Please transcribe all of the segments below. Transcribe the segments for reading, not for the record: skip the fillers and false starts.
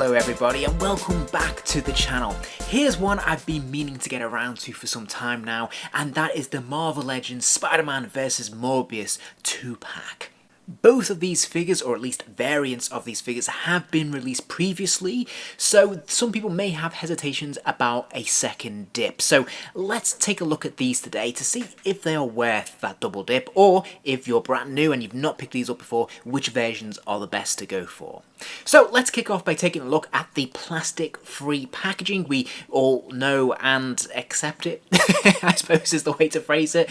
Hello everybody and welcome back to the channel. Here's one I've been meaning to get around to for some time now, and that is the Marvel Legends Spider-Man vs Morbius 2-pack. Both of these figures, or at least variants of these figures, have been released previously, so some people may have hesitations about a second dip. So let's take a look at these today to see if they are worth that double dip, or if you're brand new and you've not picked these up before, which versions are the best to go for. So let's kick off by taking a look at the plastic-free packaging. We all know and accept it, I suppose is the way to phrase it.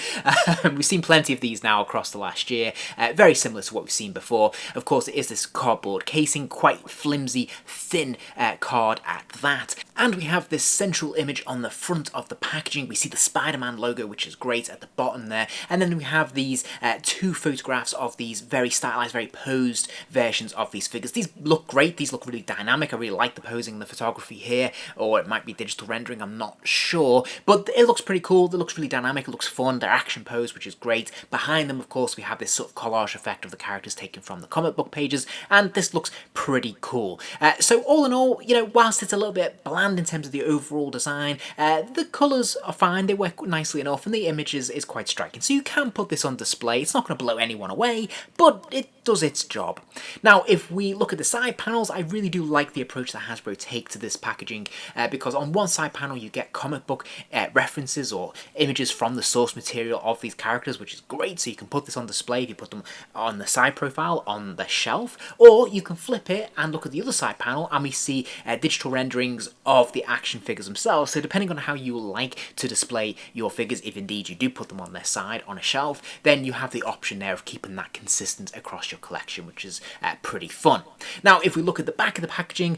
We've seen plenty of these now across the last year, very similar to what we've seen before. Of course, it is this cardboard casing, quite flimsy, thin card at that. And we have this central image on the front of the packaging. We see the Spider-Man logo, which is great, at the bottom there. And then we have these two photographs of these very stylized, very posed versions of these figures. These look great. These look really dynamic. I really like the posing and the photography here, or it might be digital rendering, I'm not sure. But it looks pretty cool. It looks really dynamic. It looks fun. They're action posed, which is great. Behind them, of course, we have this sort of collage effect of the characters taken from the comic book pages, and this looks pretty cool. So all in all, you know, whilst it's a little bit bland in terms of the overall design, the colours are fine, they work nicely enough, and the image is quite striking. So you can put this on display. It's not going to blow anyone away, but it does its job. Now, if we look at the side panels, I really do like the approach that Hasbro take to this packaging, because on one side panel you get comic book references or images from the source material of these characters, which is great. So you can put this on display if you put them on the side profile on the shelf, or you can flip it and look at the other side panel and we see digital renderings of the action figures themselves. So depending on how you like to display your figures, if indeed you do put them on their side on a shelf, then you have the option there of keeping that consistent across your collection, which is pretty fun. Now, if we look at the back of the packaging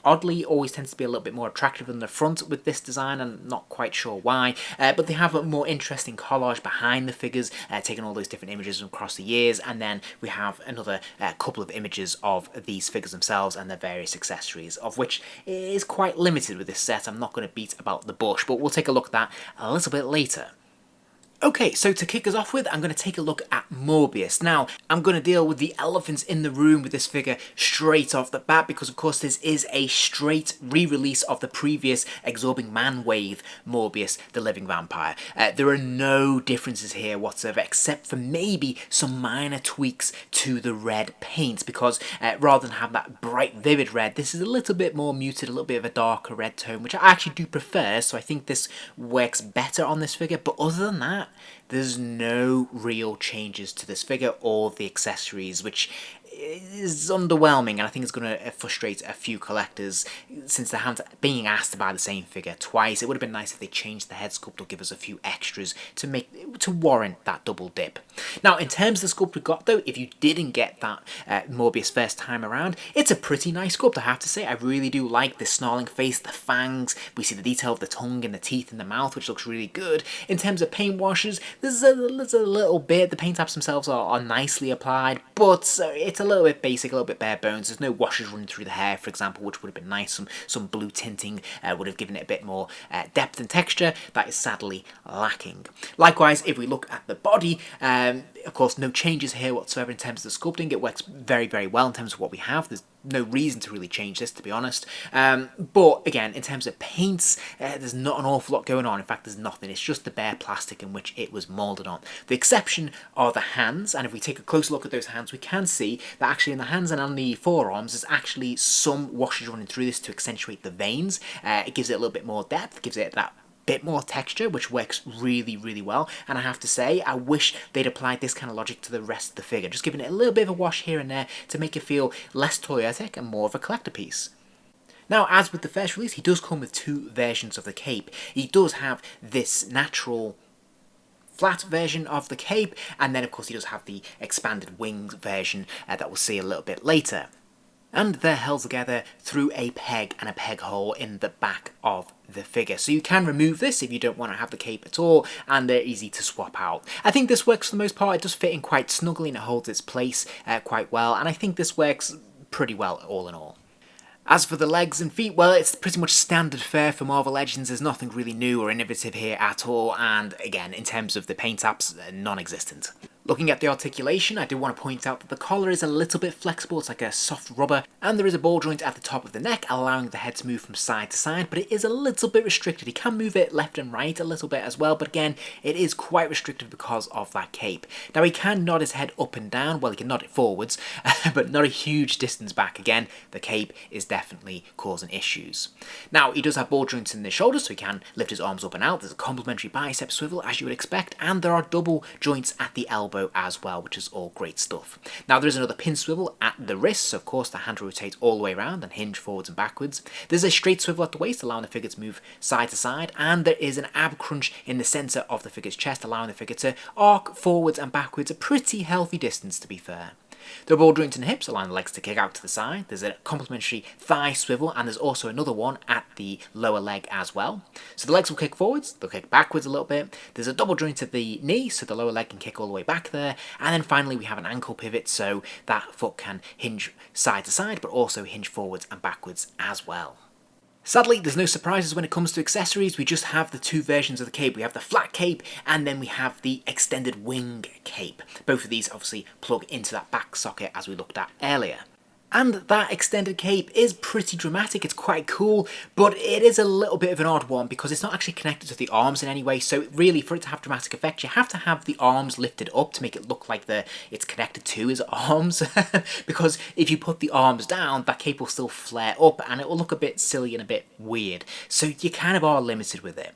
oddly always tends to be a little bit more attractive than the front with this design. I'm not quite sure why, but they have a more interesting collage behind the figures, taking all those different images across the years, and then we have another couple of images of these figures themselves and their various accessories, of which is quite limited with this set. I'm not going to beat about the bush, but we'll take a look at that a little bit later. Okay, so to kick us off with, I'm going to take a look at Morbius. Now, I'm going to deal with the elephants in the room with this figure straight off the bat, because of course this is a straight re-release of the previous Absorbing Man Wave Morbius, the Living Vampire. There are no differences here whatsoever, except for maybe some minor tweaks to the red paint, because rather than have that bright, vivid red, this is a little bit more muted, a little bit of a darker red tone, which I actually do prefer, so I think this works better on this figure. But other than that, there's no real changes to this figure or the accessories, which is underwhelming, and I think it's going to frustrate a few collectors since they're being asked to buy the same figure twice. It would have been nice if they changed the head sculpt or give us a few extras to warrant that double dip. Now, in terms of the sculpt we got though, if you didn't get that Morbius first time around, it's a pretty nice sculpt, I have to say. I really do like the snarling face, the fangs. We see the detail of the tongue and the teeth and the mouth, which looks really good. In terms of paint washes, there's a little bit. The paint apps themselves are nicely applied, but it's a little bit basic, a little bit bare bones. There's no washes running through the hair, for example, which would have been nice. Some blue tinting would have given it a bit more depth and texture. That is sadly lacking. Likewise, if we look at the body, of course, no changes here whatsoever in terms of the sculpting. It works very, very well in terms of what we have. There's no reason to really change this, to be honest. But again, in terms of paints, there's not an awful lot going on. In fact, there's nothing. It's just the bare plastic in which it was moulded on. The exception are the hands, and if we take a closer look at those hands, we can see that actually in the hands and on the forearms, there's actually some washes running through this to accentuate the veins. It gives it a little bit more depth, gives it that bit more texture, which works really, really well. And I have to say, I wish they'd applied this kind of logic to the rest of the figure, just giving it a little bit of a wash here and there to make it feel less toyetic and more of a collector piece. Now, as with the first release, he does come with two versions of the cape. He does have this natural flat version of the cape, and then of course he does have the expanded wings version that we'll see a little bit later. And they're held together through a peg and a peg hole in the back of the figure. So you can remove this if you don't want to have the cape at all, and they're easy to swap out. I think this works for the most part. It does fit in quite snugly and it holds its place quite well, and I think this works pretty well all in all. As for the legs and feet, well, it's pretty much standard fare for Marvel Legends. There's nothing really new or innovative here at all, and again, in terms of the paint apps, non-existent. Looking at the articulation, I do want to point out that the collar is a little bit flexible, it's like a soft rubber, and there is a ball joint at the top of the neck, allowing the head to move from side to side, but it is a little bit restricted. You can move it left and right a little bit as well, but again, it is quite restricted because of that cape. Now he can nod his head up and down, well he can nod it forwards, but not a huge distance back. Again, the cape is definitely causing issues. Now he does have ball joints in the shoulders, so he can lift his arms up and out. There's a complementary bicep swivel as you would expect, and there are double joints at the elbow as well, which is all great stuff. Now there is another pin swivel at the wrists, so of course the hand rotates all the way around and hinge forwards and backwards. There's a straight swivel at the waist, allowing the figure to move side to side, and there is an ab crunch in the centre of the figure's chest, allowing the figure to arc forwards and backwards, a pretty healthy distance to be fair. There are ball joints in the hips, allowing the legs to kick out to the side. There's a complementary thigh swivel, and there's also another one at the lower leg as well. So the legs will kick forwards, they'll kick backwards a little bit. There's a double joint at the knee, so the lower leg can kick all the way back there. And then finally we have an ankle pivot, so that foot can hinge side to side, but also hinge forwards and backwards as well. Sadly, there's no surprises when it comes to accessories. We just have the two versions of the cape. We have the flat cape, and then we have the extended wing cape. Both of these obviously plug into that back socket as we looked at earlier. And that extended cape is pretty dramatic, it's quite cool, but it is a little bit of an odd one because it's not actually connected to the arms in any way, so really for it to have dramatic effect you have to have the arms lifted up to make it look like it's connected to his arms, because if you put the arms down, that cape will still flare up and it will look a bit silly and a bit weird, so you kind of are limited with it.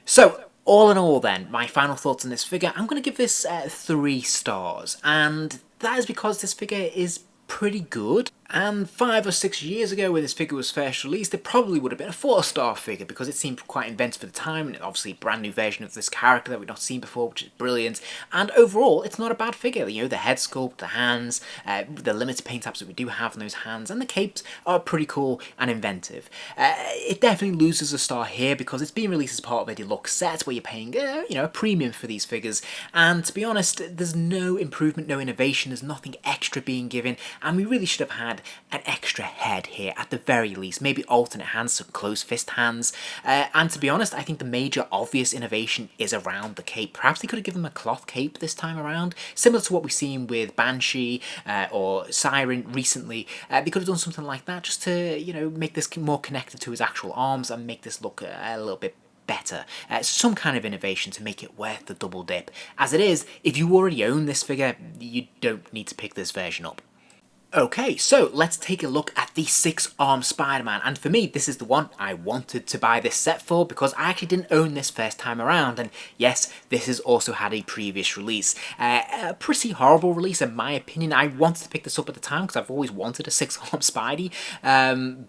So, all in all then, my final thoughts on this figure, I'm going to give this 3 stars, and that is because this figure is pretty good. And 5 or 6 years ago when this figure was first released, it probably would have been a 4-star figure because it seemed quite inventive at the time, and obviously a brand new version of this character that we've not seen before, which is brilliant. And overall, it's not a bad figure. You know, the head sculpt, the hands, the limited paint apps that we do have on those hands, and the capes are pretty cool and inventive. It definitely loses a star here because it's being released as part of a deluxe set where you're paying, you know, a premium for these figures. And to be honest, there's no improvement, no innovation, there's nothing extra being given, and we really should have had an extra head here at the very least, maybe alternate hands, so closed fist hands, and to be honest I think the major obvious innovation is around the cape. Perhaps they could have given him a cloth cape this time around, similar to what we've seen with Banshee or Siren recently. They could have done something like that just to, you know, make this more connected to his actual arms and make this look a little bit better. Some kind of innovation to make it worth the double dip. As it is, if you already own this figure, you don't need to pick this version up. Okay, so let's take a look at the 6-arm Spider-Man, and for me this is the one I wanted to buy this set for because I actually didn't own this first time around, and yes, this has also had a previous release. A pretty horrible release in my opinion. I wanted to pick this up at the time because I've always wanted a 6-arm Spidey,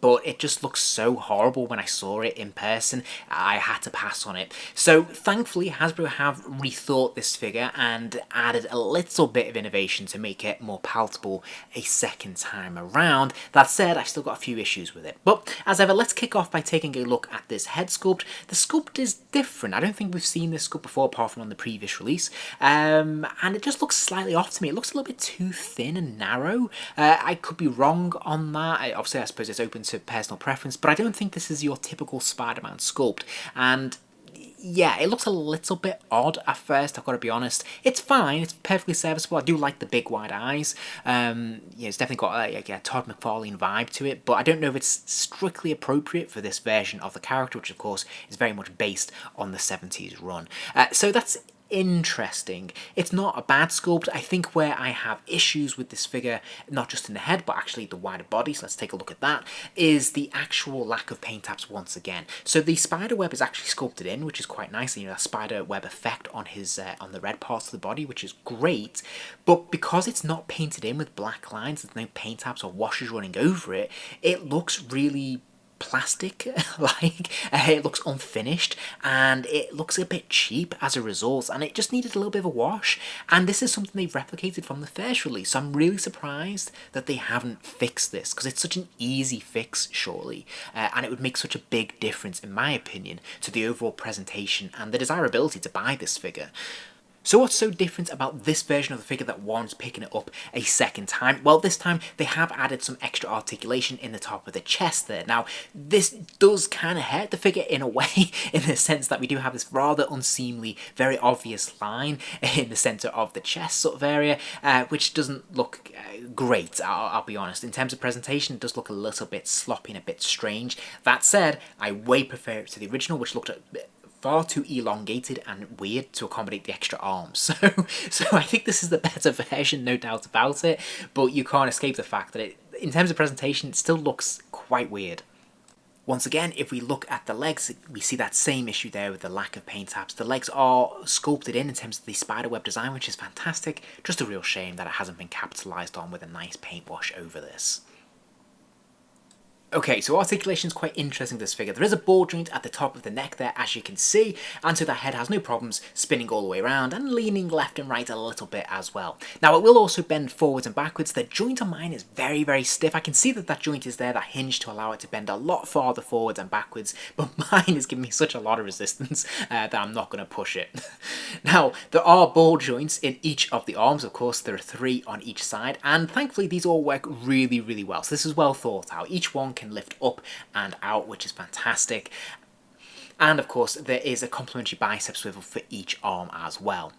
but it just looks so horrible when I saw it in person, I had to pass on it. So thankfully Hasbro have rethought this figure and added a little bit of innovation to make it more palatable a second time around. That said, I've still got a few issues with it. But as ever, let's kick off by taking a look at this head sculpt. The sculpt is different. I don't think we've seen this sculpt before apart from on the previous release. And it just looks slightly off to me. It looks a little bit too thin and narrow. I could be wrong on that. Obviously, I suppose it's open to personal preference, but I don't think this is your typical Spider-Man sculpt. And yeah, it looks a little bit odd at first, I've got to be honest. It's fine, it's perfectly serviceable. I do like the big wide eyes. Yeah, it's definitely got a Todd McFarlane vibe to it, but I don't know if it's strictly appropriate for this version of the character, which of course is very much based on the 70s run. So that's interesting. It's not a bad sculpt. I think where I have issues with this figure, not just in the head but actually the wider body, so let's take a look at that, is the actual lack of paint apps once again. So the spider web is actually sculpted in, which is quite nice, you know, that spider web effect on his on the red parts of the body, which is great, but because it's not painted in with black lines, there's no paint apps or washes running over it, it looks really plastic, like it looks unfinished and it looks a bit cheap as a result, and it just needed a little bit of a wash. And this is something they've replicated from the first release, so I'm really surprised that they haven't fixed this because it's such an easy fix surely, and it would make such a big difference in my opinion to the overall presentation and the desirability to buy this figure. So what's so different about this version of the figure that warrants picking it up a second time? Well, this time they have added some extra articulation in the top of the chest there. Now, this does kind of hurt the figure in a way, in the sense that we do have this rather unseemly, very obvious line in the centre of the chest sort of area, which doesn't look great, I'll be honest. In terms of presentation, it does look a little bit sloppy and a bit strange. That said, I way prefer it to the original, which looked far too elongated and weird to accommodate the extra arms. So I think this is the better version, no doubt about it, but you can't escape the fact that in terms of presentation, it still looks quite weird. Once again, if we look at the legs, we see that same issue there with the lack of paint apps. The legs are sculpted in terms of the spiderweb design, which is fantastic. Just a real shame that it hasn't been capitalised on with a nice paint wash over this. Okay, so articulation is quite interesting, this figure. There is a ball joint at the top of the neck there, as you can see, and so the head has no problems spinning all the way around and leaning left and right a little bit as well. Now, it will also bend forwards and backwards. The joint on mine is very, very stiff. I can see that that joint is there, that hinge, to allow it to bend a lot farther forwards and backwards, but mine is giving me such a lot of resistance that I'm not going to push it. Now, there are ball joints in each of the arms. Of course, there are 3 on each side, and thankfully these all work really, really well. So this is well thought out. Each one can lift up and out, which is fantastic. And of course, there is a complementary bicep swivel for each arm as well.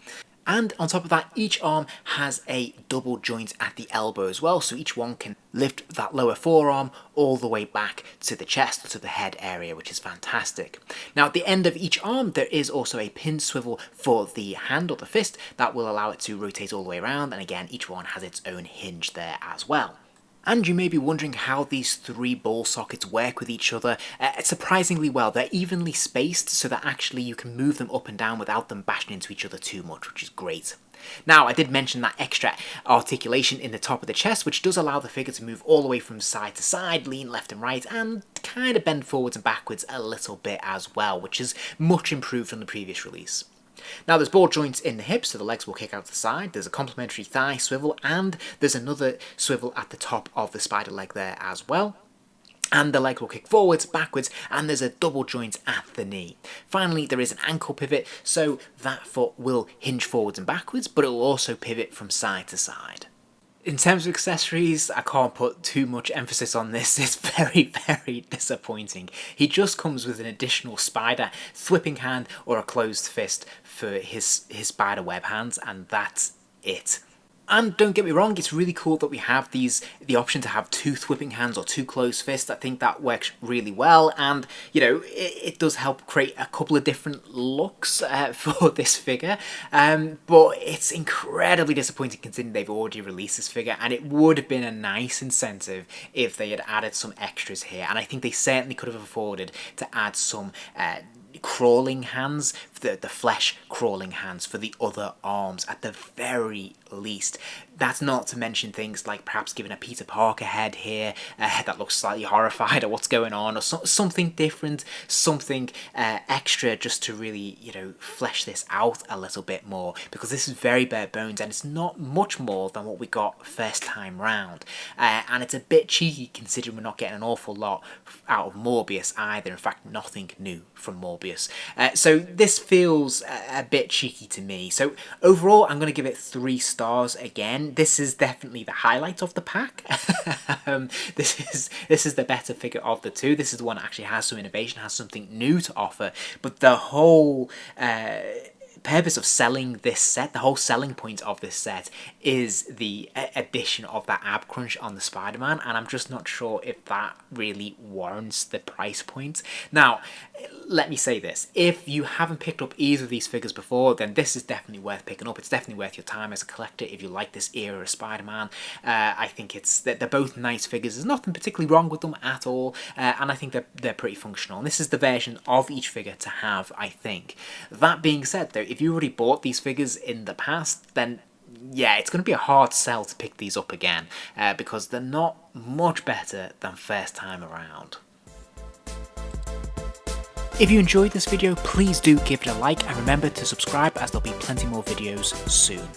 And on top of that, each arm has a double joint at the elbow as well, so each one can lift that lower forearm all the way back to the chest, to the head area, which is fantastic. Now, at the end of each arm, there is also a pin swivel for the hand or the fist that will allow it to rotate all the way around, and again, each one has its own hinge there as well. And you may be wondering how these 3 ball sockets work with each other. Surprisingly well. They're evenly spaced so that actually you can move them up and down without them bashing into each other too much, which is great. Now, I did mention that extra articulation in the top of the chest, which does allow the figure to move all the way from side to side, lean left and right, and kind of bend forwards and backwards a little bit as well, which is much improved from the previous release. Now, there's ball joints in the hips, so the legs will kick out to the side. There's a complementary thigh swivel, and there's another swivel at the top of the spider leg there as well. And the leg will kick forwards, backwards, and there's a double joint at the knee. Finally, there is an ankle pivot, so that foot will hinge forwards and backwards, but it will also pivot from side to side. In terms of accessories, I can't put too much emphasis on this. It's very, very disappointing. He just comes with an additional spider, thwipping hand, or a closed fist for his spider web hands, and that's it. And don't get me wrong, it's really cool that we have the option to have 2 thwipping hands or 2 closed fists. I think that works really well, and you know, it does help create a couple of different looks for this figure. But it's incredibly disappointing considering they've already released this figure, and it would have been a nice incentive if they had added some extras here. And I think they certainly could have afforded to add some crawling hands, the flesh crawling hands for the other arms at the very least. That's not to mention things like perhaps giving a Peter Parker head here that looks slightly horrified at what's going on, or something different, something extra, just to really, you know, flesh this out a little bit more, because this is very bare bones and it's not much more than what we got first time round. And it's a bit cheeky considering we're not getting an awful lot out of Morbius either. In fact, nothing new from Morbius. So this feels a bit cheeky to me. So overall, I'm going to give it 3 stars again. This is definitely the highlight of the pack. This is the better figure of the 2. This is the one that actually has some innovation, has something new to offer. But the whole purpose of selling this set, the whole selling point of this set, is the addition of that ab crunch on the Spider-Man, and I'm just not sure if that really warrants the price point. Now, let me say this, if you haven't picked up either of these figures before, then this is definitely worth picking up. It's definitely worth your time as a collector if you like this era of Spider-Man. I think they're both nice figures. There's nothing particularly wrong with them at all, and I think they're pretty functional. And this is the version of each figure to have, I think. That being said, though, if you already bought these figures in the past, then yeah, it's going to be a hard sell to pick these up again, because they're not much better than first time around. If you enjoyed this video, please do give it a like, and remember to subscribe as there'll be plenty more videos soon.